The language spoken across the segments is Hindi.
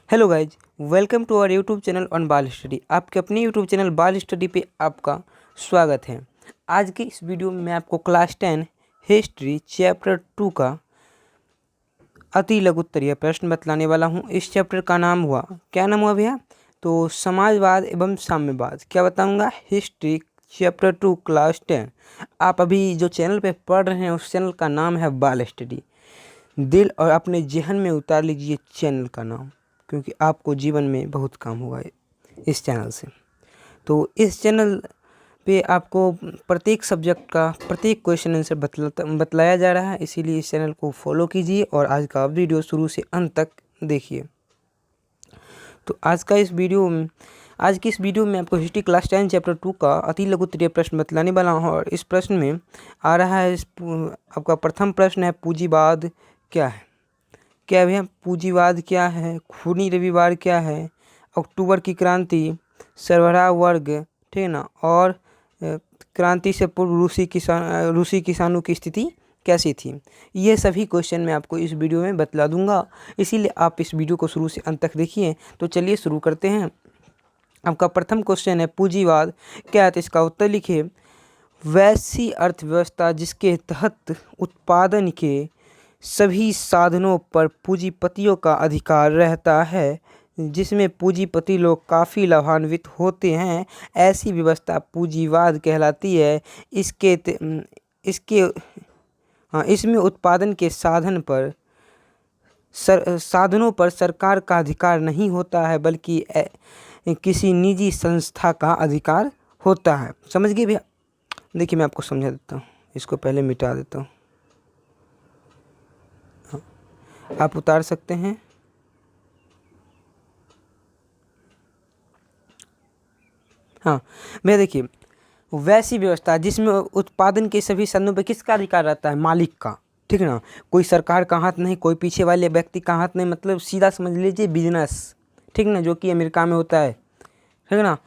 Hello guys, welcome to our YouTube channel on बाल स्टडी। आपके अपने यूट्यूब चैनल बाल स्टडी पे आपका स्वागत है। आज के इस वीडियो में मैं आपको क्लास 10 हिस्ट्री चैप्टर 2 का अति लघु उत्तरीय प्रश्न बतलाने वाला हूँ। इस चैप्टर का नाम हुआ, क्या नाम हुआ भैया? तो समाजवाद एवं साम्यवाद। क्या बताऊँगा? History chapter 2 class 10। आप अभी जो चैनल पे पढ़ रहे हैं उस चैनल का नाम है बाल स्टडी। दिल और अपने जहन में उतार लीजिए चैनल का नाम, क्योंकि आपको जीवन में बहुत काम होगा इस चैनल से। तो इस चैनल पे आपको प्रत्येक सब्जेक्ट का प्रत्येक क्वेश्चन आंसर बतलाया जा रहा है, इसीलिए इस चैनल को फॉलो कीजिए और आज का वीडियो शुरू से अंत तक देखिए। तो आज की इस वीडियो में आपको हिस्ट्री क्लास 10 चैप्टर 2 का अति लघु उत्तरीय प्रश्न बतलाने वाला हूँ। और इस प्रश्न में आ रहा है, आपका प्रथम प्रश्न है, पूंजीवाद क्या है? क्या भैया? पूंजीवाद क्या है? खूनी रविवार क्या है? अक्टूबर की क्रांति, सरबराह वर्ग, ठीक है ना, और क्रांति से पूर्व रूसी किसानों की स्थिति कैसी थी? ये सभी क्वेश्चन मैं आपको इस वीडियो में बतला दूंगा, इसीलिए आप इस वीडियो को शुरू से अंत तक देखिए। तो चलिए शुरू करते हैं। आपका प्रथम क्वेश्चन है, पूंजीवाद क्या है? तो इसका उत्तर लिखिए, वैसी अर्थव्यवस्था जिसके तहत उत्पादन के सभी साधनों पर पूंजीपतियों का अधिकार रहता है, जिसमें पूंजीपति लोग काफ़ी लाभान्वित होते हैं, ऐसी व्यवस्था पूंजीवाद कहलाती है। इसमें उत्पादन के साधनों पर सरकार का अधिकार नहीं होता है, बल्कि किसी निजी संस्था का अधिकार होता है। समझ गए भैया? देखिए मैं आपको समझा देता हूँ, इसको पहले मिटा देता हूँ, आप उतार सकते हैं। हाँ भैया, देखिए, वैसी व्यवस्था जिसमें उत्पादन के सभी साधनों पर किसका अधिकार रहता है? मालिक का, ठीक है ना। कोई सरकार का हाथ नहीं, कोई पीछे वाले व्यक्ति का हाथ नहीं, मतलब सीधा समझ लीजिए बिजनेस, ठीक ना, जो कि अमेरिका में होता है, ठीक है ना।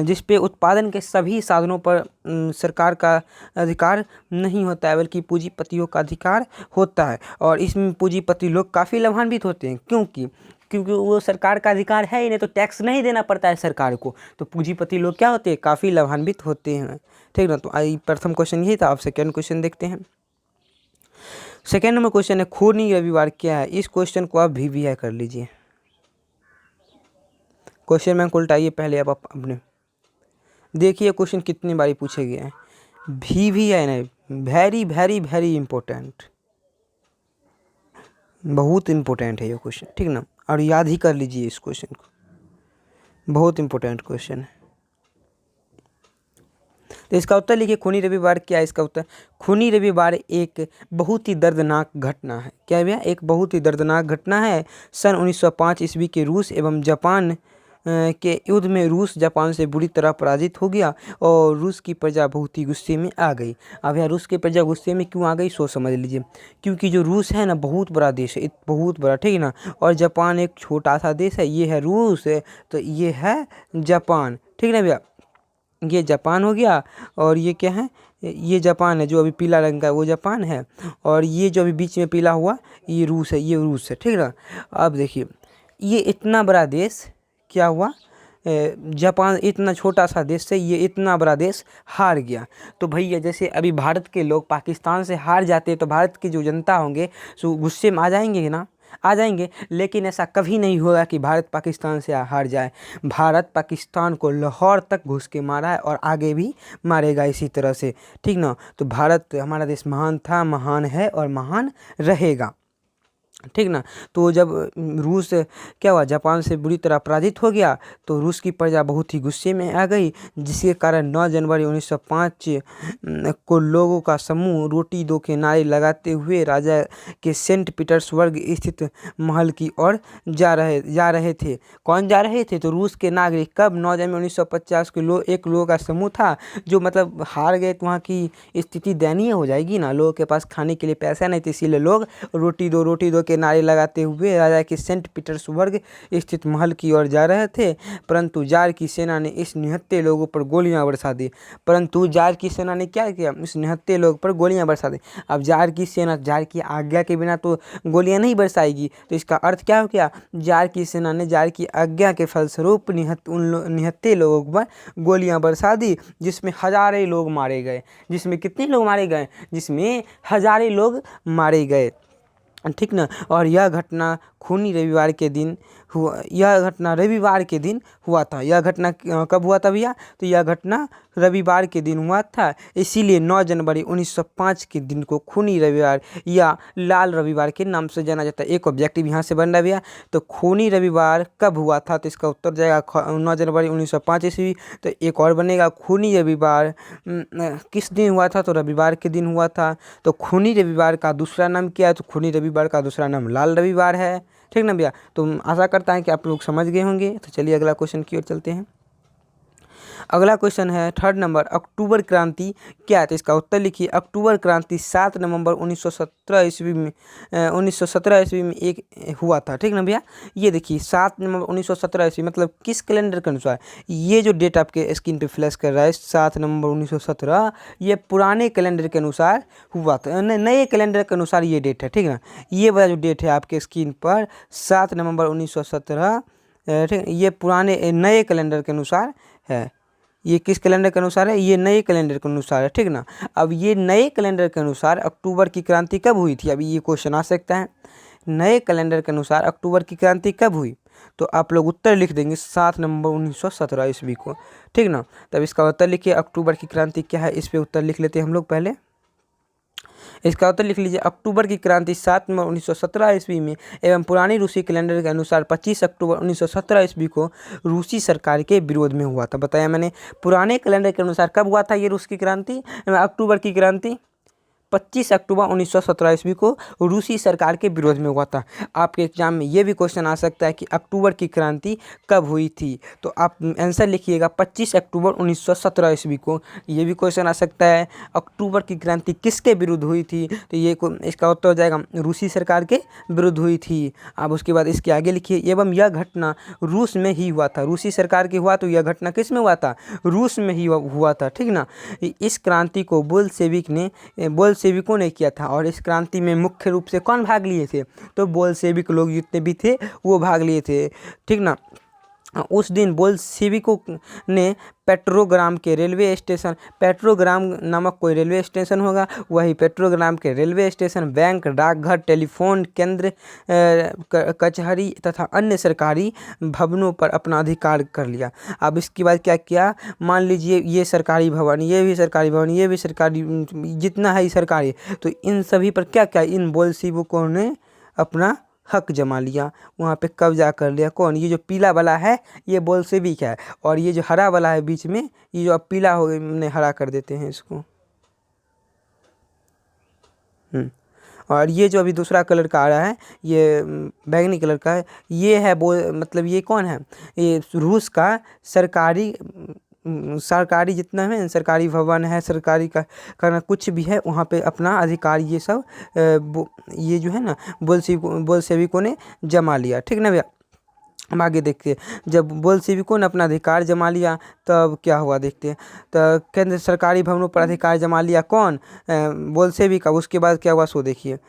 जिस पे उत्पादन के सभी साधनों पर सरकार का अधिकार नहीं होता है, बल्कि पूंजीपतियों का अधिकार होता है। और इसमें पूंजीपति लोग काफ़ी लाभान्वित होते हैं, क्योंकि वो सरकार का अधिकार है ही नहीं, तो टैक्स नहीं देना पड़ता है सरकार को, तो पूंजीपति लोग क्या होते हैं? काफ़ी लाभान्वित होते हैं, ठीक ना। तो प्रथम क्वेश्चन यही था। आप सेकेंड क्वेश्चन देखते हैं। सेकेंड नंबर क्वेश्चन है, खूनी रविवार क्या है? इस क्वेश्चन को आप VVI कर लीजिए। क्वेश्चन बैंक उल्टाइए पहले आप अपने, देखिए क्वेश्चन कितनी बारी पूछे गए हैं। VVI नहीं, वेरी वेरी वेरी इंपॉर्टेंट, बहुत इंपॉर्टेंट है ये क्वेश्चन, ठीक ना। और याद ही कर लीजिए इस क्वेश्चन को, बहुत इंपॉर्टेंट क्वेश्चन है। तो इसका उत्तर लिखिए, खूनी रविवार क्या है? इसका उत्तर, खूनी रविवार एक बहुत ही दर्दनाक घटना है। क्या है भैया? एक बहुत ही दर्दनाक घटना है। सन 1905 ईस्वी के रूस एवं जापान के युद्ध में रूस जापान से बुरी तरह पराजित हो गया और रूस की प्रजा बहुत ही गुस्से में आ गई। अब यार, रूस की प्रजा गुस्से में क्यों आ गई, सोच समझ लीजिए। क्योंकि जो रूस है ना, बहुत बड़ा देश है, बहुत बड़ा, ठीक है ना, और जापान एक छोटा सा देश है। ये है रूस, तो ये है जापान, ठीक है ना भैया। ये जापान हो गया, और ये क्या है? ये जापान है, जो अभी पीला रंग का है वो जापान है, और ये जो अभी बीच में पीला हुआ ये रूस है, ये रूस है, ठीक है ना। अब देखिए, ये इतना बड़ा देश क्या हुआ, जापान इतना छोटा सा देश से ये इतना बड़ा देश हार गया। तो भैया, जैसे अभी भारत के लोग पाकिस्तान से हार जाते हैं, तो भारत की जो जनता होंगे सो गुस्से में आ जाएंगे ना, आ जाएंगे। लेकिन ऐसा कभी नहीं होगा कि भारत पाकिस्तान से हार जाए। भारत पाकिस्तान को लाहौर तक घुस के मारा है और आगे भी मारेगा इसी तरह से, ठीक ना। तो भारत, हमारा देश महान था, महान है और महान रहेगा, ठीक ना। तो जब रूस क्या हुआ, जापान से बुरी तरह पराजित हो गया, तो रूस की प्रजा बहुत ही गुस्से में आ गई, जिसके कारण 9 जनवरी 1905 को लोगों का समूह रोटी दो के नारे लगाते हुए राजा के सेंट पीटर्सबर्ग स्थित महल की ओर जा रहे थे। कौन जा रहे थे? तो रूस के नागरिक। कब? 9 जनवरी 1950 के एक लोगों का समूह था, जो मतलब हार गए, तो वहाँ की स्थिति दयनीय हो जाएगी ना, लोगों के पास खाने के लिए पैसा नहीं था, इसीलिए लोग रोटी दो के नारे लगाते हुए राजा के सेंट पीटर्सबर्ग स्थित महल की ओर जा रहे थे, परंतु जार की सेना ने इस निहत्थे लोगों पर गोलियां बरसा दी। परंतु जार की सेना ने क्या किया? इस निहत्थे लोग पर गोलियां बरसा दी। अब जार की सेना जार की आज्ञा के बिना तो गोलियां नहीं बरसाएगी, तो इसका अर्थ क्या हो गया? जार की सेना ने जार की आज्ञा के फलस्वरूप निहत्थे लोगों पर गोलियां बरसा दी, जिसमें हजारों लोग मारे गए। जिसमें कितने लोग मारे गए? जिसमें हजारों लोग मारे गए, ठीक ना। और यह घटना खूनी रविवार के दिन हुआ। यह घटना रविवार के दिन हुआ था। यह घटना कब हुआ था भैया? तो यह घटना रविवार के दिन हुआ था, इसीलिए 9 जनवरी 1905 के दिन को खूनी रविवार या लाल रविवार के नाम से जाना जाता है। एक ऑब्जेक्टिव यहाँ से बन रहा है भैया। तो खूनी रविवार कब हुआ था? तो इसका उत्तर जाएगा 9 जनवरी 1905 ईस्वी। तो एक और बनेगा खूनी रविवार किस दिन हुआ था? तो रविवार के दिन हुआ था। तो खूनी रविवार का दूसरा नाम क्या है? तो खूनी रविवार का दूसरा नाम लाल रविवार है, ठीक ना भैया। तो आशा करता है कि आप लोग समझ गए होंगे। तो चलिए अगला क्वेश्चन की ओर चलते हैं। अगला क्वेश्चन है 3rd नंबर, अक्टूबर क्रांति क्या है? तो इसका उत्तर लिखिए। अक्टूबर क्रांति 7 नवंबर 1917 ईस्वी में 1917 ईस्वी में एक हुआ था, ठीक ना भैया। ये देखिए 7 नवंबर 1917 ईस्वी मतलब किस कैलेंडर के अनुसार? ये जो डेट आपके स्क्रीन पे फ्लैश कर रहा है 7 नवंबर 1917, ये पुराने कैलेंडर के अनुसार हुआ था, नए कैलेंडर के अनुसार ये डेट है, ठीक ना। ये वाला जो डेट है आपके स्क्रीन पर 7 नवंबर 1917, ठीक, ये पुराने नए कैलेंडर के अनुसार है। ये किस कैलेंडर के अनुसार है? ये नए कैलेंडर के अनुसार है, ठीक ना। अब ये नए कैलेंडर के अनुसार अक्टूबर की क्रांति कब हुई थी? अभी ये क्वेश्चन आ सकता है। नए कैलेंडर के अनुसार अक्टूबर की क्रांति कब हुई? तो आप लोग उत्तर लिख देंगे 7 नवंबर 1917 ईस्वी को, ठीक ना। तब इसका उत्तर लिखिए। अक्टूबर की क्रांति क्या है, इस पर उत्तर लिख लेते हैं हम लोग पहले। इसका उत्तर लिख लीजिए। अक्टूबर की क्रांति 7 नवंबर 1917 ईस्वी में एवं पुरानी रूसी कैलेंडर के अनुसार 25 अक्टूबर 1917 ईस्वी को रूसी सरकार के विरोध में हुआ था। बताया मैंने, पुराने कैलेंडर के अनुसार कब हुआ था ये रूस की क्रांति, अक्टूबर की क्रांति? 25 अक्टूबर 1917 ईस्वी को रूसी सरकार के विरोध में हुआ था। आपके एग्जाम में ये भी क्वेश्चन आ सकता है कि अक्टूबर की क्रांति कब हुई थी? तो आप आंसर लिखिएगा 25 अक्टूबर 1917 ईस्वी को। ये भी क्वेश्चन आ सकता है अक्टूबर की क्रांति किसके विरुद्ध हुई थी? तो ये इसका उत्तर हो जाएगा रूसी सरकार के विरुद्ध हुई थी। अब उसके बाद इसके आगे लिखिए, एवं यह घटना रूस में ही हुआ था। रूसी सरकार की हुआ तो यह घटना किस में हुआ था? रूस में ही हुआ था, ठीक ना। इस क्रांति को बोल्शेविकों ने किया था। और इस क्रांति में मुख्य रूप से कौन भाग लिए थे? तो बोल्शेविक लोग जितने भी थे वो भाग लिए थे, ठीक ना। उस दिन बोल्शेविकों ने पेट्रोग्राम के रेलवे स्टेशन, पेट्रोग्राम नामक कोई रेलवे स्टेशन होगा, वही पेट्रोग्राम के रेलवे स्टेशन, बैंक, डाकघर, टेलीफोन केंद्र, कचहरी तथा अन्य सरकारी भवनों पर अपना अधिकार कर लिया। अब इसके बाद क्या किया? मान लीजिए ये सरकारी भवन, ये भी सरकारी भवन, ये भी सरकारी, जितना है सरकारी, तो इन सभी पर क्या क्या इन बोल्शेविकों ने अपना हक जमा लिया, वहाँ पे कब्जा कर लिया। कौन? ये जो पीला वाला है ये बोल्शेविक है, और ये जो हरा वाला है बीच में, ये जो अब पीला हो गया, हरा कर देते हैं इसको। और ये जो अभी दूसरा कलर का आ रहा है ये बैंगनी कलर का है, ये है मतलब ये कौन है? ये रूस का सरकारी जितना है सरकारी भवन है, सरकारी का करना कुछ भी है, वहाँ पे अपना अधिकार ये सब ये जो है ना बोल्शेविकों ने जमा लिया, ठीक ना भैया। हम आगे देखते हैं। जब बोल्शेविकों ने अपना अधिकार जमा लिया तब क्या हुआ देखते हैं। तो केंद्र सरकारी भवनों पर अधिकार जमा लिया कौन? बोल्शेविक। अब उसके बाद क्या हुआ सो देखिए,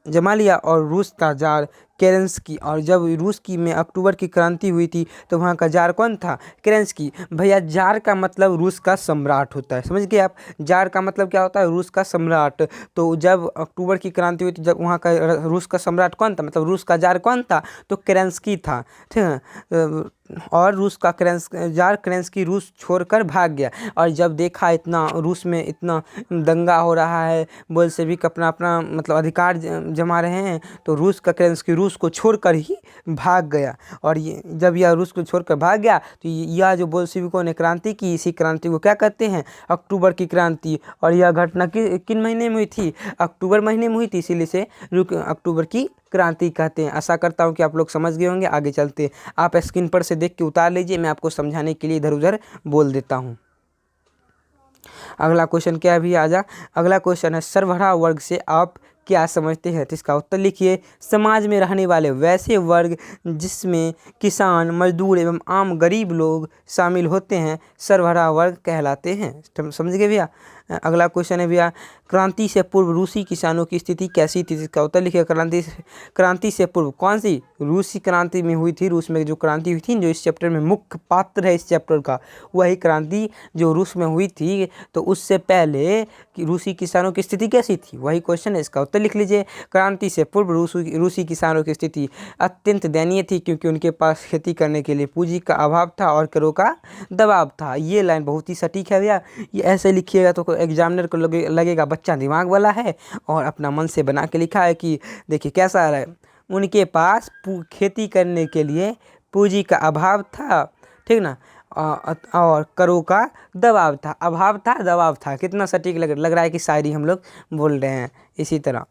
जमा लिया। और रूस का जार केरेंस्की, और जब रूस की में अक्टूबर की क्रांति हुई थी तो वहाँ का जार कौन था? केरेंस्की। भैया जार का मतलब रूस का सम्राट होता है, समझ गए आप। जार का मतलब क्या होता है? रूस का सम्राट। तो जब अक्टूबर की क्रांति हुई थी, जब वहाँ का रूस का सम्राट कौन था, मतलब रूस का जार कौन था? तो केरेंस्की था, ठीक है। और रूस का जार केरेंस्की रूस छोड़कर भाग गया। और जब देखा इतना रूस में इतना दंगा हो रहा है, बोल्शेविक अपना अपना मतलब अधिकार जमा रहे हैं, तो रूस का केरेंस्की रूस को छोड़कर ही भाग गया। और ये जब यह रूस को छोड़कर भाग गया तो यह जो बोल्शेविकों ने क्रांति की, इसी क्रांति को क्या कहते हैं? अक्टूबर की क्रांति। और यह घटना किन महीने में हुई थी? अक्टूबर महीने में हुई थी, इसीलिए से अक्टूबर की क्रांति कहते हैं। आशा करता हूँ कि आप लोग समझ गए होंगे। आगे चलते आप स्क्रीन पर से देख के उतार लीजिए, मैं आपको समझाने के लिए इधर उधर बोल देता हूँ। अगला क्वेश्चन क्या है भी आजा। अगला क्वेश्चन है सर्वहारा वर्ग से आप क्या समझते हैं? तो इसका उत्तर लिखिए, समाज में रहने वाले वैसे वर्ग जिसमें किसान, मजदूर एवं आम गरीब लोग शामिल होते हैं सर्वहारा वर्ग कहलाते हैं। समझ गए भैया। अगला क्वेश्चन है भैया, क्रांति से पूर्व रूसी किसानों की स्थिति कैसी थी? इसका उत्तर लिखिए, क्रांति से पूर्व कौन सी रूसी क्रांति में हुई थी? रूस में जो क्रांति हुई थी, जो इस चैप्टर में मुख्य पात्र है इस चैप्टर का, वही क्रांति जो रूस में हुई थी। तो उससे पहले कि रूसी किसानों की स्थिति कैसी थी, वही क्वेश्चन है। इसका उत्तर लिख लीजिए, क्रांति से पूर्व रूसी किसानों की स्थिति अत्यंत दयनीय थी, क्योंकि उनके पास खेती करने के लिए पूंजी का अभाव था और करों का दबाव था। ये लाइन बहुत ही सटीक है भैया। ये ऐसे लिखिएगा तो एग्जामिनर को लगेगा बच्चा दिमाग वाला है और अपना मन से बना के लिखा है कि देखिए कैसा है, उनके पास खेती करने के लिए पूंजी का अभाव था, ठीक ना, और करों का दबाव था। अभाव था, दबाव था, कितना सटीक लग रहा है कि शायरी हम लोग बोल रहे हैं इसी तरह,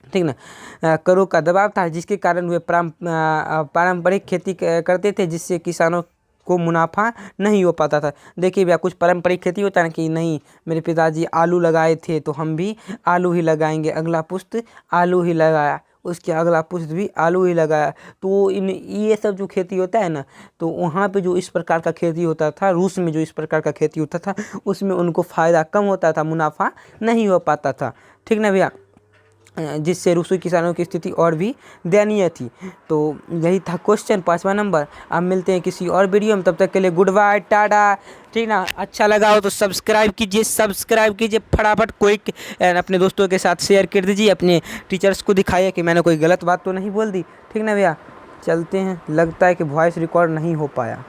ठीक ना। करों का दबाव था, जिसके कारण वे पारंपरिक खेती करते थे, जिससे किसानों को मुनाफा नहीं हो पाता था। देखिए भैया, कुछ पारंपरिक खेती होता है ना कि नहीं, मेरे पिताजी आलू लगाए थे तो हम भी आलू ही लगाएंगे, अगला पुश्त आलू ही लगाया, उसके अगला पुश्त भी आलू ही लगाया। तो ये सब जो खेती होता है ना, तो वहाँ पे जो इस प्रकार का खेती होता था, रूस में जो इस प्रकार का खेती होता था, उसमें उनको फ़ायदा कम होता था, मुनाफा नहीं हो पाता था, ठीक ना भैया, जिससे रूसी किसानों की स्थिति और भी दयनीय थी। तो यही था क्वेश्चन 5वां नंबर। अब मिलते हैं किसी और वीडियो में, तब तक के लिए गुड बाय, टाटा, ठीक ना। अच्छा लगा हो तो सब्सक्राइब कीजिए फटाफट, कोई अपने दोस्तों के साथ शेयर कर दीजिए, अपने टीचर्स को दिखाइए कि मैंने कोई गलत बात तो नहीं बोल दी, ठीक ना भैया। चलते हैं, लगता है कि वॉइस रिकॉर्ड नहीं हो पाया।